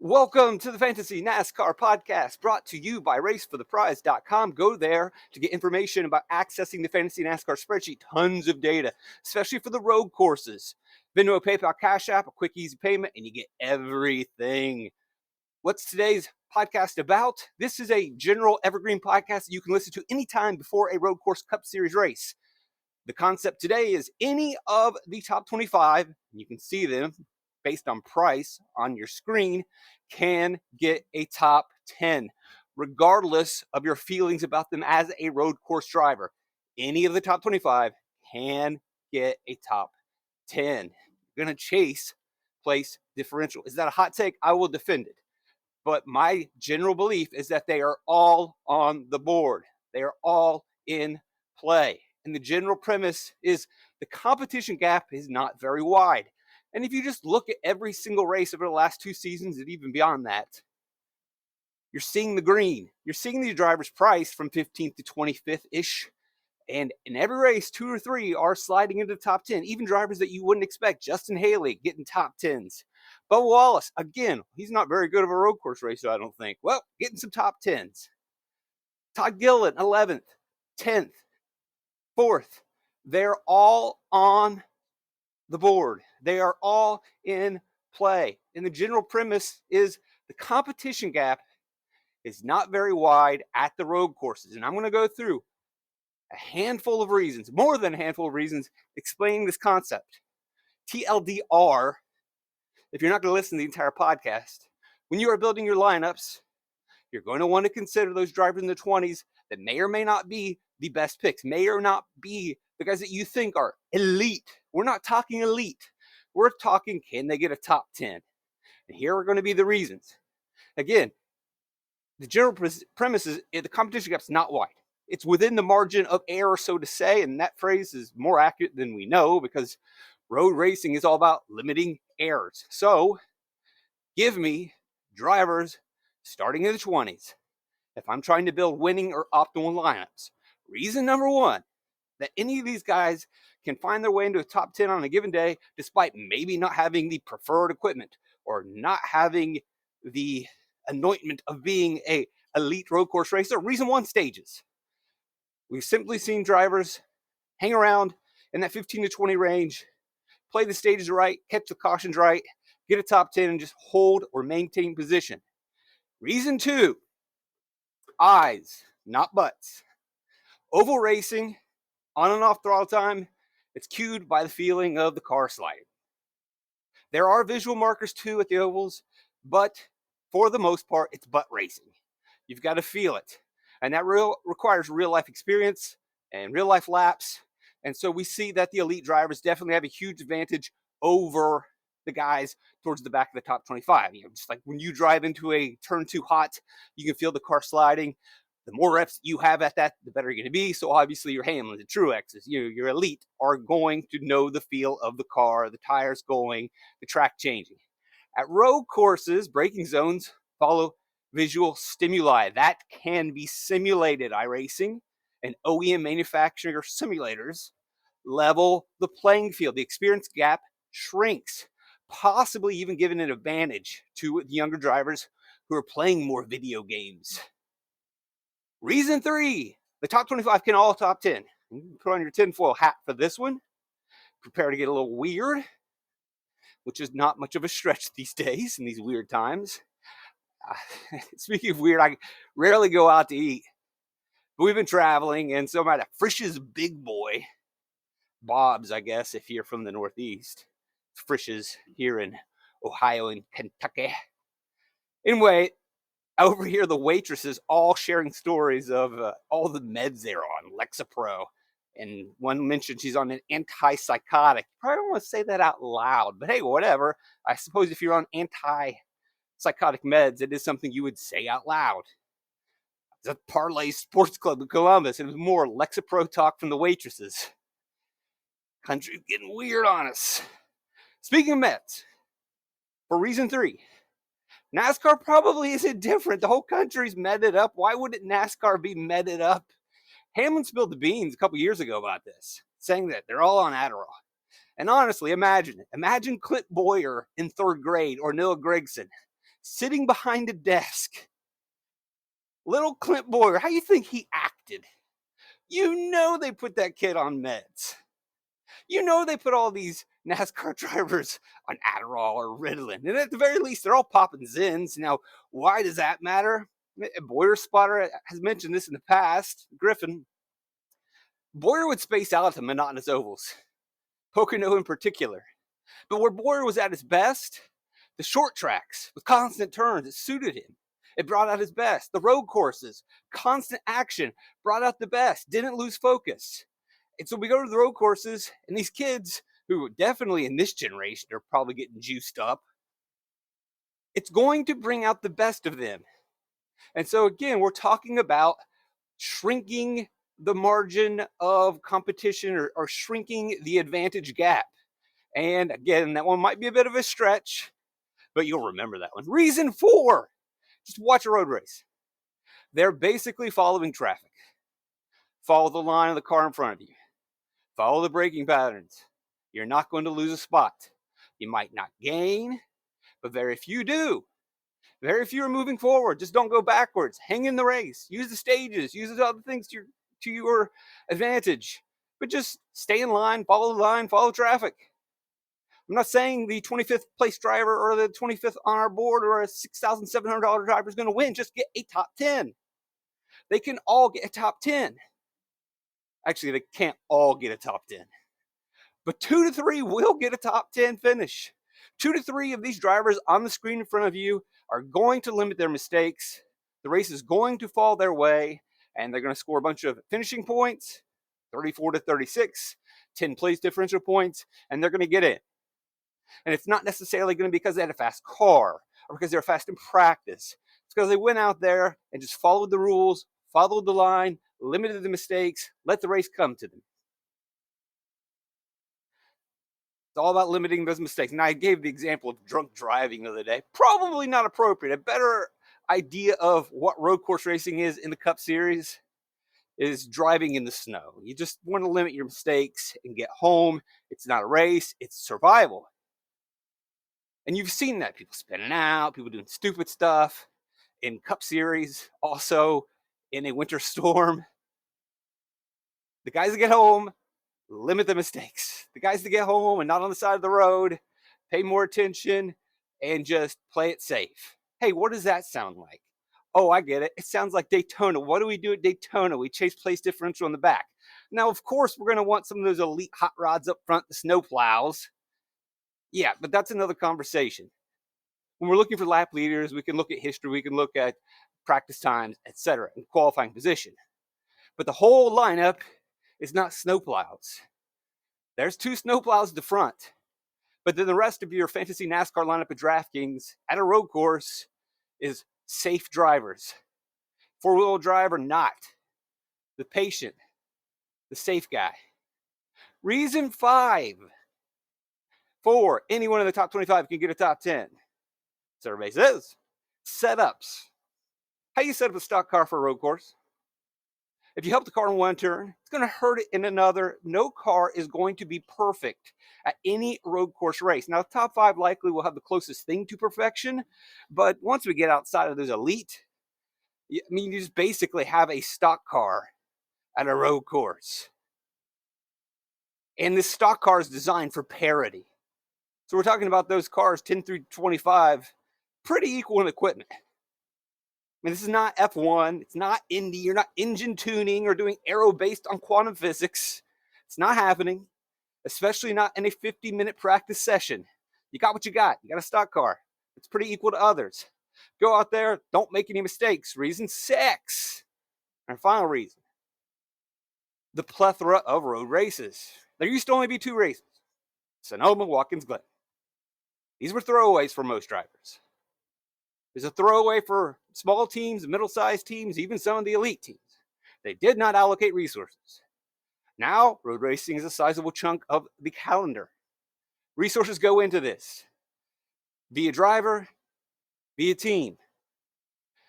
Welcome to the Fantasy NASCAR podcast, brought to you by racefortheprize.com. Go there to get information about accessing the Fantasy NASCAR Spreadsheet. Tons of data, especially for the road courses. Venmo, PayPal, Cash App, a quick, easy payment, and you get everything. What's today's podcast about? This is a general evergreen podcast that you can listen to anytime before a road course Cup Series race. The concept today is any of the top 25, and you can see them based on price on your screen, can get a top 10, regardless of your feelings about them as a road course driver. Any of the top 25 can get a top 10. You're going to chase place differential. Is that a hot take? I will defend it. But my general belief is that they are all on the board. They are all in play. And the general premise is the competition gap is not very wide. And if you just look at every single race over the last 2 seasons and even beyond that, you're seeing the green. You're seeing these drivers priced from 15th to 25th-ish. And in every race, 2 or 3 are sliding into the top 10. Even drivers that you wouldn't expect. Justin Haley getting top 10s. Bubba Wallace, again, he's not very good of a road course racer, I don't think. Well, getting some top 10s. Todd Gilliland, 11th, 10th, 4th. They're all on the board. They are all in play. And the general premise is the competition gap is not very wide at the road courses. And I'm going to go through a handful of reasons, more than a handful of reasons, explaining this concept. TLDR, if you're not going to listen to the entire podcast, when you are building your lineups, you're going to want to consider those drivers in the 20s that may or may not be the best picks, may or not be the guys that you think are elite. We're not talking elite. We're talking, can they get a top 10? And here are going to be the reasons. Again, the general premise is the competition gap's not wide. It's within the margin of error, so to say, and that phrase is more accurate than we know because road racing is all about limiting errors. So give me drivers starting in the 20s if I'm trying to build winning or optimal lineups. Reason number one, that any of these guys can find their way into a top 10 on a given day, despite maybe not having the preferred equipment or not having the anointment of being a elite road course racer. Reason one, stages. We've simply seen drivers hang around in that 15 to 20 range, play the stages right, catch the cautions right, get a top 10, and just hold or maintain position. Reason two, eyes, not butts. Oval racing, on and off throttle time, it's cued by the feeling of the car sliding. There are visual markers too at the ovals, but for the most part, it's butt racing. You've got to feel it. And that requires real life experience and real life laps. And so we see that the elite drivers definitely have a huge advantage over the guys towards the back of the top 25. Just like when you drive into a turn 2 hot, you can feel the car sliding. The more reps you have at that, the better you're going to be. So obviously your Hamlins, the Truexes, your elite are going to know the feel of the car, the tires going, the track changing. At road courses, braking zones follow visual stimuli. That can be simulated. iRacing and OEM manufacturer simulators level the playing field. The experience gap shrinks, possibly even giving an advantage to the younger drivers who are playing more video games. Reason 3, the top 25 can all top 10. Put on your tinfoil hat for this one. Prepare to get a little weird, which is not much of a stretch these days in these weird times. Speaking of weird, I rarely go out to eat. But we've been traveling, and so I'm at a Frisch's Big Boy. Bob's, I guess, if you're from the Northeast. Frisch's here in Ohio and Kentucky. Anyway, over here, the waitresses all sharing stories of all the meds they're on, Lexapro. And one mentioned she's on an antipsychotic. Probably don't want to say that out loud, but hey, whatever. I suppose if you're on antipsychotic meds, it is something you would say out loud. It's a Parlay Sports Club in Columbus. It was more Lexapro talk from the waitresses. Country's getting weird on us. Speaking of meds, for reason 3, NASCAR probably isn't different. The whole country's medded up. Why wouldn't NASCAR be medded up? Hamlin spilled the beans a couple years ago about this, saying that they're all on Adderall. And honestly, imagine Clint Boyer in 3rd grade or Noah Gragson sitting behind a desk. Little Clint Boyer, how you think he acted? You know they put that kid on meds. You know they put all these NASCAR drivers on Adderall or Ritalin. And at the very least, they're all popping Zins. Now, why does that matter? Boyer Spotter has mentioned this in the past. Griffin. Boyer would space out to monotonous ovals. Pocono in particular. But where Boyer was at his best, the short tracks with constant turns, it suited him. It brought out his best. The road courses, constant action, brought out the best, didn't lose focus. And so we go to the road courses, and these kids, who definitely in this generation are probably getting juiced up, it's going to bring out the best of them. And so again, we're talking about shrinking the margin of competition or shrinking the advantage gap. And again, that one might be a bit of a stretch, but you'll remember that one. Reason 4, just watch a road race. They're basically following traffic. Follow the line of the car in front of you. Follow the braking patterns. You're not going to lose a spot. You might not gain, but very few do. Very few are moving forward. Just don't go backwards. Hang in the race. Use the stages. Use the other things to your advantage. But just stay in line, follow traffic. I'm not saying the 25th place driver or the 25th on our board or a $6,700 driver is going to win. Just get a top 10. They can all get a top 10. Actually, they can't all get a top 10. But 2 to 3 will get a top 10 finish. 2 to 3 of these drivers on the screen in front of you are going to limit their mistakes. The race is going to fall their way, and they're going to score a bunch of finishing points, 34 to 36, 10 place differential points, and they're going to get in. And it's not necessarily going to be because they had a fast car or because they're fast in practice. It's because they went out there and just followed the rules, followed the line, limited the mistakes, let the race come to them. It's all about limiting those mistakes. And I gave the example of drunk driving the other day. Probably not appropriate. A better idea of what road course racing is in the Cup Series is driving in the snow. You just want to limit your mistakes and get home. It's not a race. It's survival. And you've seen that. People spinning out, people doing stupid stuff in Cup Series, also in a winter storm. The guys that get home, limit the mistakes. The guys that get home and not on the side of the road, pay more attention and just play it safe. Hey, what does that sound like? Oh, I get it. It sounds like Daytona. What do we do at Daytona? We chase place differential in the back. Now, of course, we're going to want some of those elite hot rods up front, the snow plows. Yeah, but that's another conversation. When we're looking for lap leaders, we can look at history, we can look at practice times, etc., and qualifying position. But the whole lineup is not snowplows. There's 2 snowplows at the front. But then the rest of your fantasy NASCAR lineup at DraftKings at a road course is safe drivers. 4-wheel drive or not. The patient. The safe guy. Reason 5 for anyone in the top 25 can get a top 10. Survey says setups. How you set up a stock car for a road course? If you help the car in one turn, it's going to hurt it in another. No car is going to be perfect at any road course race. Now, the top 5 likely will have the closest thing to perfection, but once we get outside of those elite, you just basically have a stock car at a road course. And this stock car is designed for parity. So we're talking about those cars 10 through 25, pretty equal in equipment. I mean, this is not F1. It's not Indy. You're not engine tuning or doing aero based on quantum physics. It's not happening, especially not in a 50-minute practice session. You got what you got. You got a stock car. It's pretty equal to others. Go out there. Don't make any mistakes. Reason 6. Our final reason. The plethora of road races. There used to only be 2 races. Sonoma, Watkins Glen. These were throwaways for most drivers. There's a throwaway for small teams, middle-sized teams, even some of the elite teams. They did not allocate resources. Now, road racing is a sizable chunk of the calendar. Resources go into this. Via driver, via team.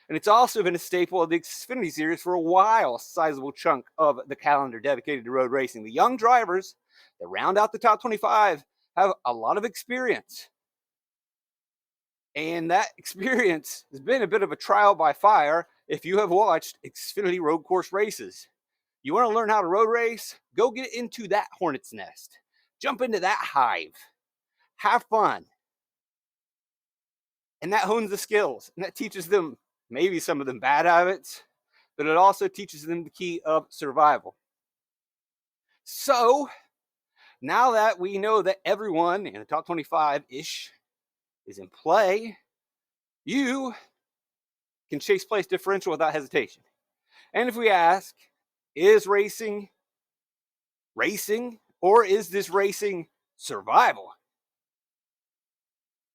And it's also been a staple of the Xfinity Series for a while, a sizable chunk of the calendar dedicated to road racing. The young drivers that round out the top 25 have a lot of experience. And that experience has been a bit of a trial by fire if you have watched Xfinity road course races. You want to learn how to road race? Go get into that hornet's nest. Jump into that hive. Have fun. And that hones the skills. And that teaches them maybe some of them bad habits, but it also teaches them the key of survival. So now that we know that everyone in the top 25-ish is in play, you can chase place differential without hesitation. And if we ask, is racing, or is this racing survival?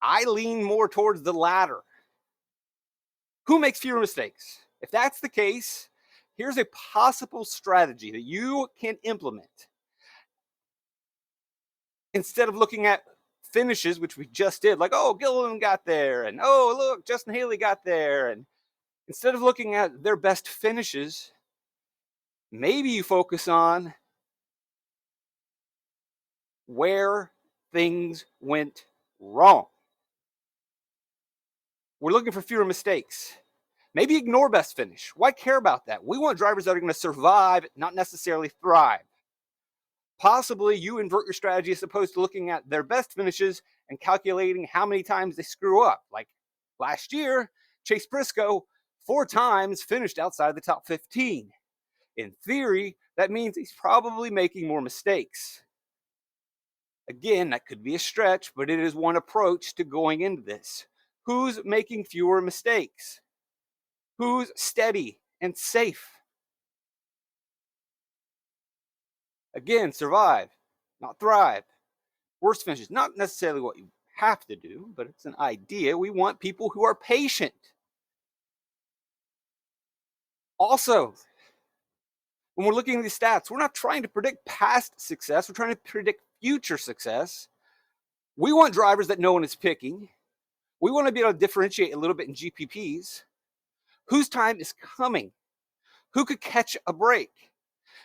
I lean more towards the latter. Who makes fewer mistakes? If that's the case, here's a possible strategy that you can implement. Instead of looking at finishes, which we just did, like, oh, Gilliland got there, and oh, look, Justin Haley got there. And instead of looking at their best finishes, maybe you focus on where things went wrong. We're looking for fewer mistakes. Maybe ignore best finish. Why care about that? We want drivers that are going to survive, not necessarily thrive. Possibly you invert your strategy as opposed to looking at their best finishes and calculating how many times they screw up. Like last year, Chase Briscoe 4 times finished outside the top 15. In theory, that means he's probably making more mistakes. Again, that could be a stretch, but it is one approach to going into this. Who's making fewer mistakes? Who's steady and safe? Again, survive, not thrive. Worst finishes, not necessarily what you have to do, but it's an idea. We want people who are patient. Also, when we're looking at these stats, we're not trying to predict past success. We're trying to predict future success. We want drivers that no one is picking. We want to be able to differentiate a little bit in GPPs. Whose time is coming? Who could catch a break?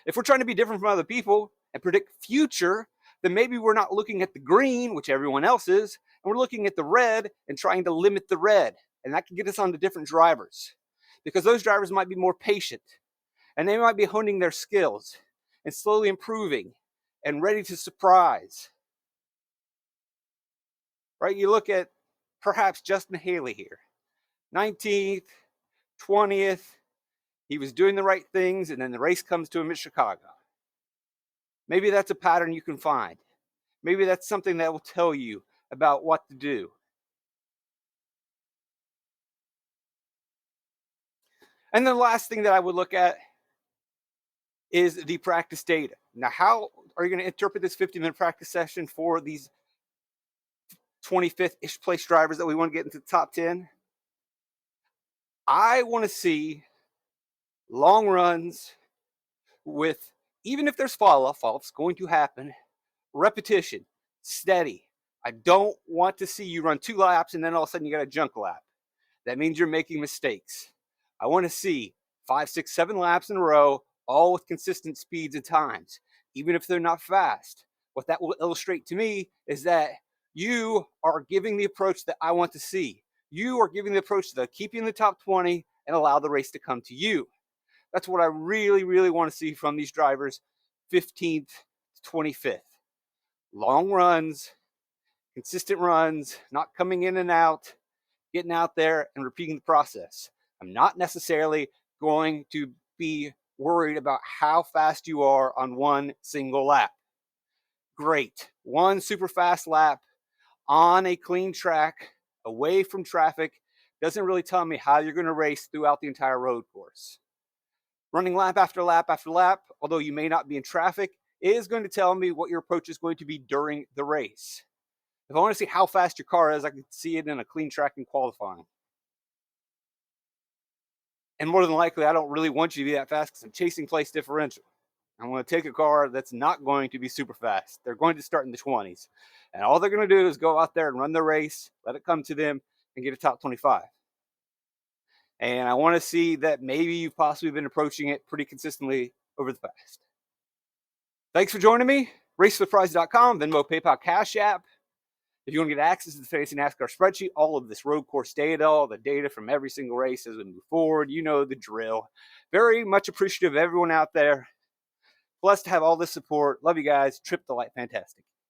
If we're trying to be different from other people and predict future, then maybe we're not looking at the green, which everyone else is, and we're looking at the red and trying to limit the red. And that can get us onto different drivers because those drivers might be more patient and they might be honing their skills and slowly improving and ready to surprise. Right? You look at perhaps Justin Haley here, 19th, 20th. He was doing the right things, and then the race comes to him at Chicago. Maybe that's a pattern you can find. Maybe that's something that will tell you about what to do. And the last thing that I would look at is the practice data. Now, how are you going to interpret this 50-minute practice session for these 25th-ish place drivers that we want to get into the top 10? I want to see long runs with, even if there's fall-off's going to happen, repetition, steady. I don't want to see you run 2 laps and then all of a sudden you got a junk lap. That means you're making mistakes. I want to see 5, 6, 7 laps in a row, all with consistent speeds and times, even if they're not fast. What that will illustrate to me is that you are giving the approach that I want to see. You are giving the approach to keep you in the top 20 and allow the race to come to you. That's what I really, really want to see from these drivers, 15th to 25th. Long runs, consistent runs, not coming in and out, getting out there and repeating the process. I'm not necessarily going to be worried about how fast you are on one single lap. Great. One super fast lap on a clean track, away from traffic, doesn't really tell me how you're going to race throughout the entire road course. Running lap after lap after lap, although you may not be in traffic, is going to tell me what your approach is going to be during the race. If I want to see how fast your car is, I can see it in a clean track in qualifying. And more than likely, I don't really want you to be that fast because I'm chasing place differential. I'm going to take a car that's not going to be super fast. They're going to start in the 20s. And all they're going to do is go out there and run the race, let it come to them, and get a top 25. And I want to see that maybe you've possibly been approaching it pretty consistently over the past. Thanks for joining me. RaceForThePrize.com, Venmo, PayPal, Cash App. If you want to get access to the Fantasy NASCAR Spreadsheet, all of this road course data, all the data from every single race as we move forward, you know the drill. Very much appreciative of everyone out there. Blessed to have all this support. Love you guys. Trip the Light. Fantastic.